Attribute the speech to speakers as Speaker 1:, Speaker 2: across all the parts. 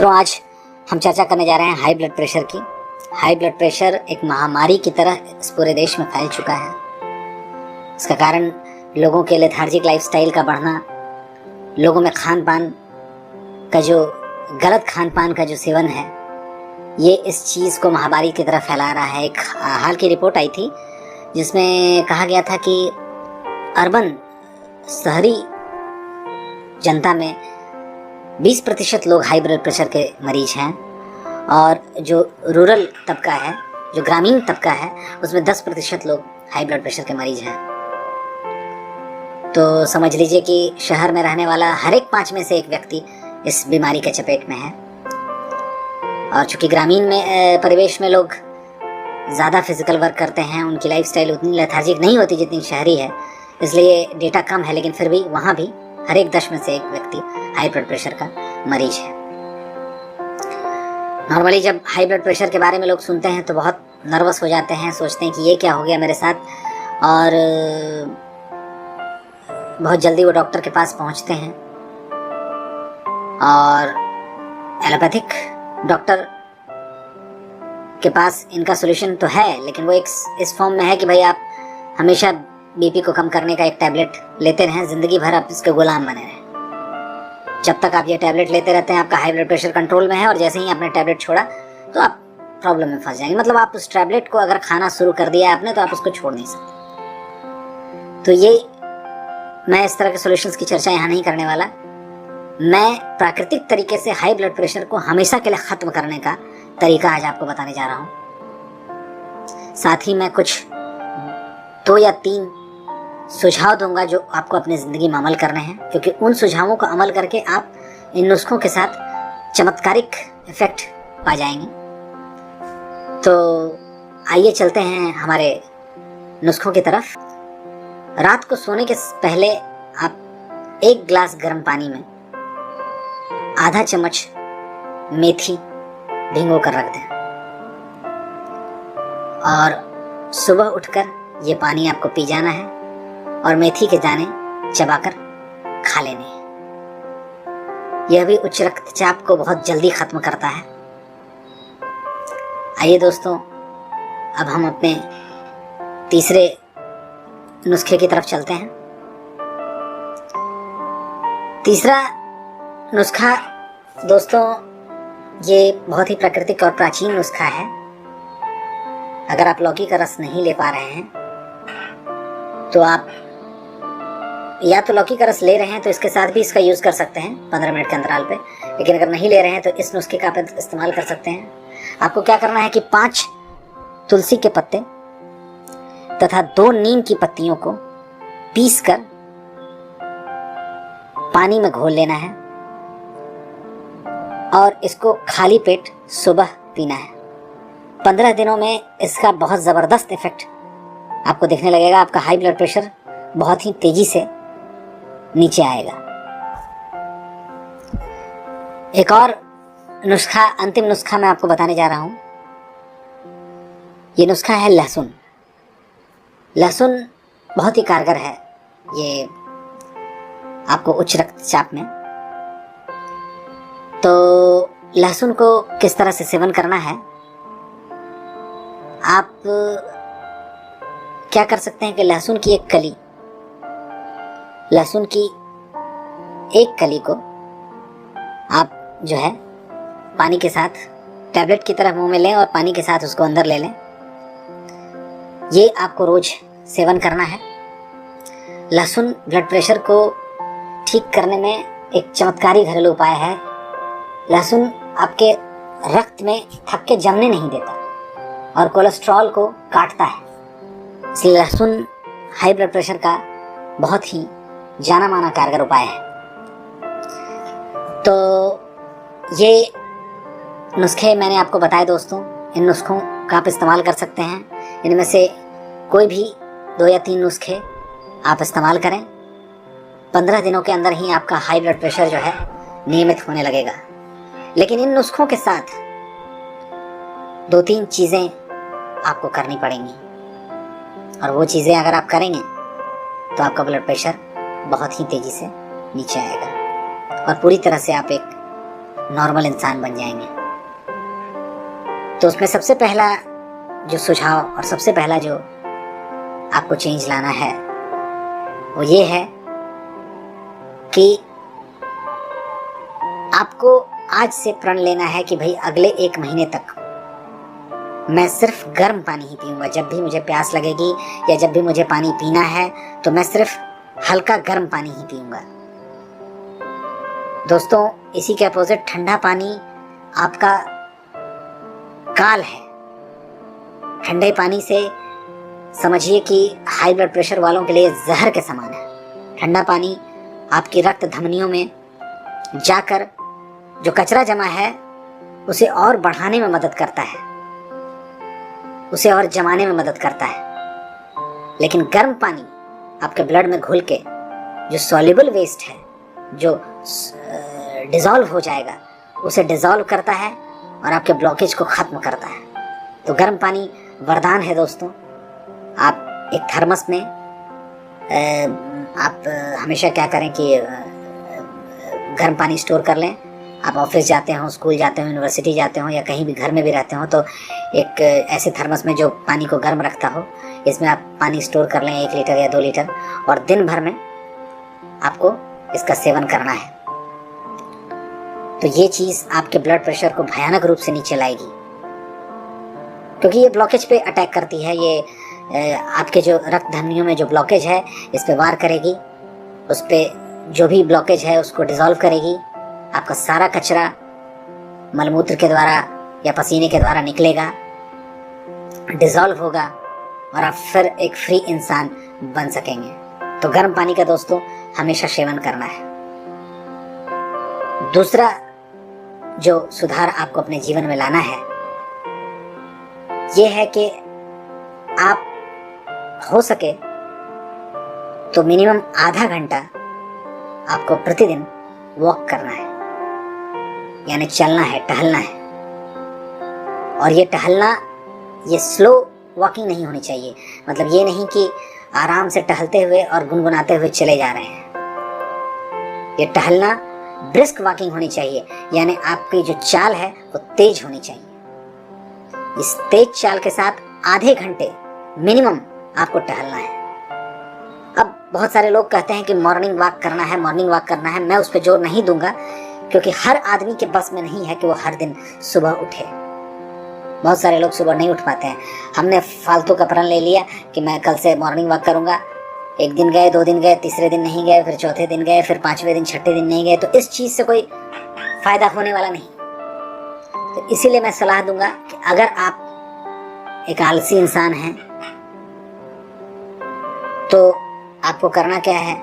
Speaker 1: मित्रों, आज हम चर्चा करने जा रहे हैं हाई ब्लड प्रेशर की। हाई ब्लड प्रेशर एक महामारी की तरह इस पूरे देश में फैल चुका है। इसका कारण लोगों के लेथार्जिक लाइफस्टाइल का बढ़ना, लोगों में गलत खान पान का जो सेवन है, ये इस चीज़ को महामारी की तरह फैला रहा है। एक हाल की रिपोर्ट आई थी जिसमें कहा गया था कि अर्बन शहरी जनता में 20% लोग हाई ब्लड प्रेशर के मरीज हैं और जो रूरल तबका है, जो ग्रामीण तबका है, उसमें 10% लोग हाई ब्लड प्रेशर के मरीज हैं। तो समझ लीजिए कि शहर में रहने वाला हर एक 5 में से एक व्यक्ति इस बीमारी के चपेट में है। और चूंकि ग्रामीण में परिवेश में लोग ज़्यादा फिजिकल वर्क करते हैं, उनकी लाइफस्टाइल उतनी लेथार्जिक नहीं होती जितनी शहरी है, इसलिए डेटा कम है, लेकिन फिर भी वहाँ भी हर एक 10 में से एक व्यक्ति हाई ब्लड प्रेशर का मरीज है। नॉर्मली जब हाई ब्लड प्रेशर के बारे में लोग सुनते हैं तो बहुत नर्वस हो जाते हैं, सोचते हैं कि ये क्या हो गया मेरे साथ, और बहुत जल्दी वो डॉक्टर के पास पहुंचते हैं। और एलोपैथिक डॉक्टर के पास इनका सोल्यूशन तो है, लेकिन वो एक इस फॉर्म में है कि भाई आप हमेशा बीपी को कम करने का एक टैबलेट लेते रहें, जिंदगी भर आप इसके गुलाम बने रहें। जब तक आप ये टैबलेट लेते रहते हैं आपका हाई ब्लड प्रेशर कंट्रोल में है, और जैसे ही आपने टैबलेट छोड़ा तो आप प्रॉब्लम में फंस जाएंगे। मतलब आप उस टैबलेट को अगर खाना शुरू कर दिया आपने तो आप उसको छोड़ नहीं सकते। तो ये मैं इस तरह के सॉल्यूशंस की चर्चा यहाँ नहीं करने वाला। मैं प्राकृतिक तरीके से हाई ब्लड प्रेशर को हमेशा के लिए खत्म करने का तरीका आज आपको बताने जा रहा हूँ। साथ ही मैं कुछ 2 या 3 सुझाव दूंगा जो आपको अपनी ज़िंदगी में अमल करने हैं, क्योंकि उन सुझावों को अमल करके आप इन नुस्खों के साथ चमत्कारिक इफेक्ट पा जाएंगे। तो आइए चलते हैं हमारे नुस्खों की तरफ। रात को सोने के पहले आप 1 गिलास गर्म पानी में आधा चम्मच मेथी भिगो कर रख दें, और सुबह उठकर ये पानी आपको पी जाना है और मेथी के दाने चबाकर खा लेने हैं। यह भी उच्च रक्तचाप को बहुत जल्दी खत्म करता है। आइए दोस्तों, अब हम अपने तीसरे नुस्खे की तरफ चलते हैं। तीसरा नुस्खा दोस्तों, ये बहुत ही प्राकृतिक और प्राचीन नुस्खा है। अगर आप लौकी का रस नहीं ले पा रहे हैं तो आप या तो लौकी का रस ले रहे हैं तो इसके साथ भी इसका यूज़ कर सकते हैं 15 मिनट के अंतराल पे, लेकिन अगर नहीं ले रहे हैं तो इस नुस्खे का आप इस्तेमाल कर सकते हैं। आपको क्या करना है कि 5 तुलसी के पत्ते तथा 2 नीम की पत्तियों को पीसकर पानी में घोल लेना है और इसको खाली पेट सुबह पीना है। 15 दिनों में इसका बहुत ज़बरदस्त इफेक्ट आपको देखने लगेगा। आपका हाई ब्लड प्रेशर बहुत ही तेजी से नीचे आएगा। एक और नुस्खा, अंतिम नुस्खा मैं आपको बताने जा रहा हूं। ये नुस्खा है लहसुन। लहसुन बहुत ही कारगर है ये आपको उच्च रक्तचाप में। तो लहसुन को किस तरह से सेवन करना है, आप क्या कर सकते हैं कि लहसुन की एक कली को आप जो है पानी के साथ टैबलेट की तरह मुंह में लें और पानी के साथ उसको अंदर ले लें। ये आपको रोज सेवन करना है। लहसुन ब्लड प्रेशर को ठीक करने में एक चमत्कारी घरेलू उपाय है। लहसुन आपके रक्त में थक्के जमने नहीं देता और कोलेस्ट्रॉल को काटता है। इसलिए लहसुन हाई ब्लड प्रेशर का बहुत ही जाना माना कारगर उपाय है। तो ये नुस्खे मैंने आपको बताए दोस्तों। इन नुस्खों का आप इस्तेमाल कर सकते हैं। इनमें से कोई भी 2 या 3 नुस्खे आप इस्तेमाल करें। 15 दिनों के अंदर ही आपका हाई ब्लड प्रेशर जो है नियमित होने लगेगा। लेकिन इन नुस्खों के साथ 2-3 चीज़ें आपको करनी पड़ेंगी, और वो चीज़ें अगर आप करेंगे तो आपका ब्लड प्रेशर बहुत ही तेज़ी से नीचे आएगा और पूरी तरह से आप एक नॉर्मल इंसान बन जाएंगे। तो उसमें सबसे पहला जो सुझाव और सबसे पहला जो आपको चेंज लाना है वो ये है कि आपको आज से प्रण लेना है कि भाई अगले 1 महीने तक मैं सिर्फ गर्म पानी ही पीऊंगा। जब भी मुझे प्यास लगेगी या जब भी मुझे पानी पीना है तो मैं सिर्फ हल्का गर्म पानी ही पीऊंगा। दोस्तों, इसी के अपोजिट ठंडा पानी आपका काल है। ठंडे पानी से समझिए कि हाई ब्लड प्रेशर वालों के लिए जहर के समान है। ठंडा पानी आपकी रक्त धमनियों में जाकर जो कचरा जमा है उसे और बढ़ाने में मदद करता है, उसे और जमाने में मदद करता है। लेकिन गर्म पानी आपके ब्लड में घुल के जो सॉल्युबल वेस्ट है, जो डिसॉल्व हो जाएगा, उसे डिसॉल्व करता है और आपके ब्लॉकेज को खत्म करता है। तो गर्म पानी वरदान है दोस्तों। आप एक थर्मस में आप हमेशा क्या करें कि गर्म पानी स्टोर कर लें। आप ऑफिस जाते हो, स्कूल जाते हो, यूनिवर्सिटी जाते हो या कहीं भी घर में भी रहते हो तो एक ऐसे थर्मस में जो पानी को गर्म रखता हो, इसमें आप पानी स्टोर कर लें 1 लीटर या 2 लीटर, और दिन भर में आपको इसका सेवन करना है। तो ये चीज़ आपके ब्लड प्रेशर को भयानक रूप से नीचे लाएगी, क्योंकि ये ब्लॉकेज पे अटैक करती है। ये आपके जो रक्त धमनियों में जो ब्लॉकेज है इस पे वार करेगी, उस पे जो भी ब्लॉकेज है उसको डिसॉल्व करेगी। आपका सारा कचरा मलमूत्र के द्वारा या पसीने के द्वारा निकलेगा, डिसॉल्व होगा और आप फिर एक फ्री इंसान बन सकेंगे। तो गर्म पानी का दोस्तों हमेशा सेवन करना है। दूसरा जो सुधार आपको अपने जीवन में लाना है यह है कि आप हो सके तो मिनिमम आधा घंटा आपको प्रतिदिन वॉक करना है, यानी चलना है, टहलना है। और ये टहलना, ये स्लो वॉकिंग नहीं होनी चाहिए। मतलब ये नहीं कि आराम से टहलते हुए और गुनगुनाते हुए चले जा रहे हैं। ये टहलना ब्रिस्क वॉकिंग होनी चाहिए, यानी आपकी जो चाल है वो तेज होनी चाहिए। इस तेज चाल के साथ आधे घंटे मिनिमम आपको टहलना है। अब बहुत सारे लोग कहते हैं कि मॉर्निंग वॉक करना है, मॉर्निंग वॉक करना है। मैं उस पर जोर नहीं दूंगा, क्योंकि हर आदमी के बस में नहीं है कि वो हर दिन सुबह उठे। बहुत सारे लोग सुबह नहीं उठ पाते हैं। हमने फालतू का प्रण ले लिया कि मैं कल से मॉर्निंग वॉक करूंगा। 1 दिन गए, 2 दिन गए, तीसरे दिन नहीं गए, फिर चौथे दिन गए, फिर 5वें दिन, 6ठे दिन नहीं गए। तो इस चीज़ से कोई फायदा होने वाला नहीं। तो इसीलिए मैं सलाह दूंगा कि अगर आप एक आलसी इंसान हैं तो आपको करना क्या है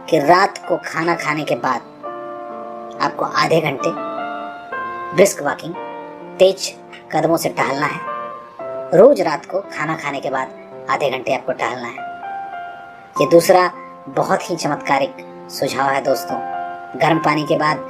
Speaker 1: कि रात को खाना खाने के बाद आपको आधे घंटे ब्रिस्क वॉकिंग, तेज कदमों से टहलना है। रोज रात को खाना खाने के बाद आधे घंटे आपको टहलना है। ये दूसरा बहुत ही चमत्कारिक सुझाव है दोस्तों। गर्म पानी के बाद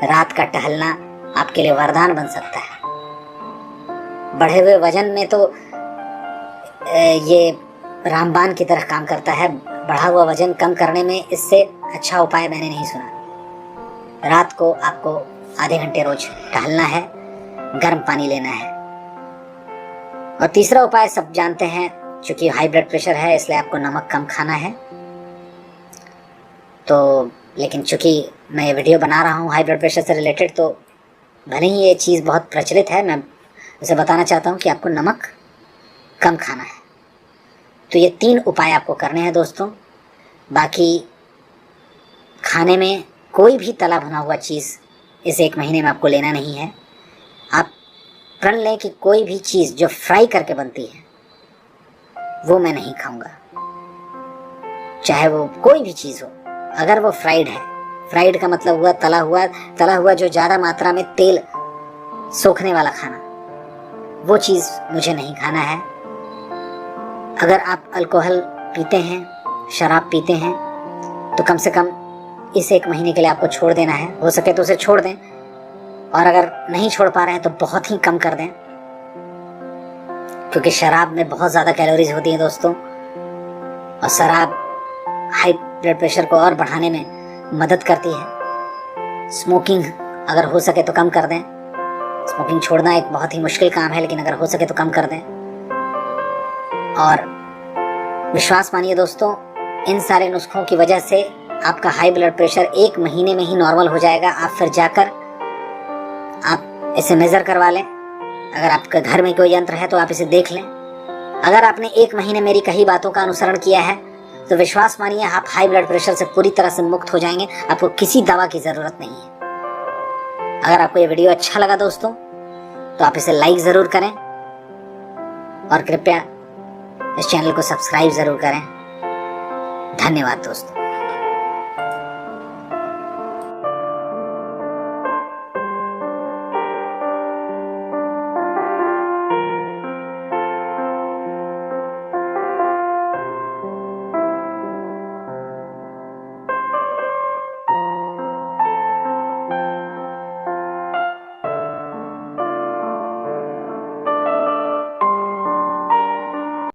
Speaker 1: रात का टहलना आपके लिए वरदान बन सकता है। बढ़े हुए वजन में तो ये रामबाण की तरह काम करता है। बढ़ा हुआ वजन कम करने में इससे अच्छा उपाय मैंने नहीं सुना। रात को आपको आधे घंटे रोज टहलना है, गर्म पानी लेना है। और तीसरा उपाय सब जानते हैं, क्योंकि हाई ब्लड प्रेशर है इसलिए आपको नमक कम खाना है। तो लेकिन चूंकि मैं ये वीडियो बना रहा हूँ हाई ब्लड प्रेशर से रिलेटेड, तो भले ही ये चीज़ बहुत प्रचलित है, मैं उसे बताना चाहता हूँ कि आपको नमक कम खाना है। तो ये 3 उपाय आपको करने हैं दोस्तों। बाकी खाने में कोई भी तला भुना हुआ चीज़ इस 1 महीने में आपको लेना नहीं है। आप प्रण लें कि कोई भी चीज़ जो फ्राई करके बनती है वो मैं नहीं खाऊंगा, चाहे वो कोई भी चीज़ हो। अगर वो फ्राइड है, फ्राइड का मतलब हुआ तला हुआ जो ज़्यादा मात्रा में तेल सोखने वाला खाना, वो चीज़ मुझे नहीं खाना है। अगर आप अल्कोहल पीते हैं, शराब पीते हैं, तो कम से कम इस 1 महीने के लिए आपको छोड़ देना है। हो सके तो उसे छोड़ दें, और अगर नहीं छोड़ पा रहे हैं तो बहुत ही कम कर दें, क्योंकि शराब में बहुत ज़्यादा कैलोरीज होती हैं दोस्तों। और शराब हाई ब्लड प्रेशर को और बढ़ाने में मदद करती है। स्मोकिंग अगर हो सके तो कम कर दें। स्मोकिंग छोड़ना एक बहुत ही मुश्किल काम है, लेकिन अगर हो सके तो कम कर दें। और विश्वास मानिए दोस्तों, इन सारे नुस्खों की वजह से आपका हाई ब्लड प्रेशर 1 महीने में ही नॉर्मल हो जाएगा। आप फिर जाकर आप इसे मेजर करवा लें। अगर आपके घर में कोई यंत्र है तो आप इसे देख लें। अगर आपने 1 महीने मेरी कही बातों का अनुसरण किया है तो विश्वास मानिए आप हाई ब्लड प्रेशर से पूरी तरह से मुक्त हो जाएंगे। आपको किसी दवा की जरूरत नहीं है। अगर आपको ये वीडियो अच्छा लगा दोस्तों तो आप इसे लाइक जरूर करें और कृपया इस चैनल को सब्सक्राइब जरूर करें। धन्यवाद दोस्तों।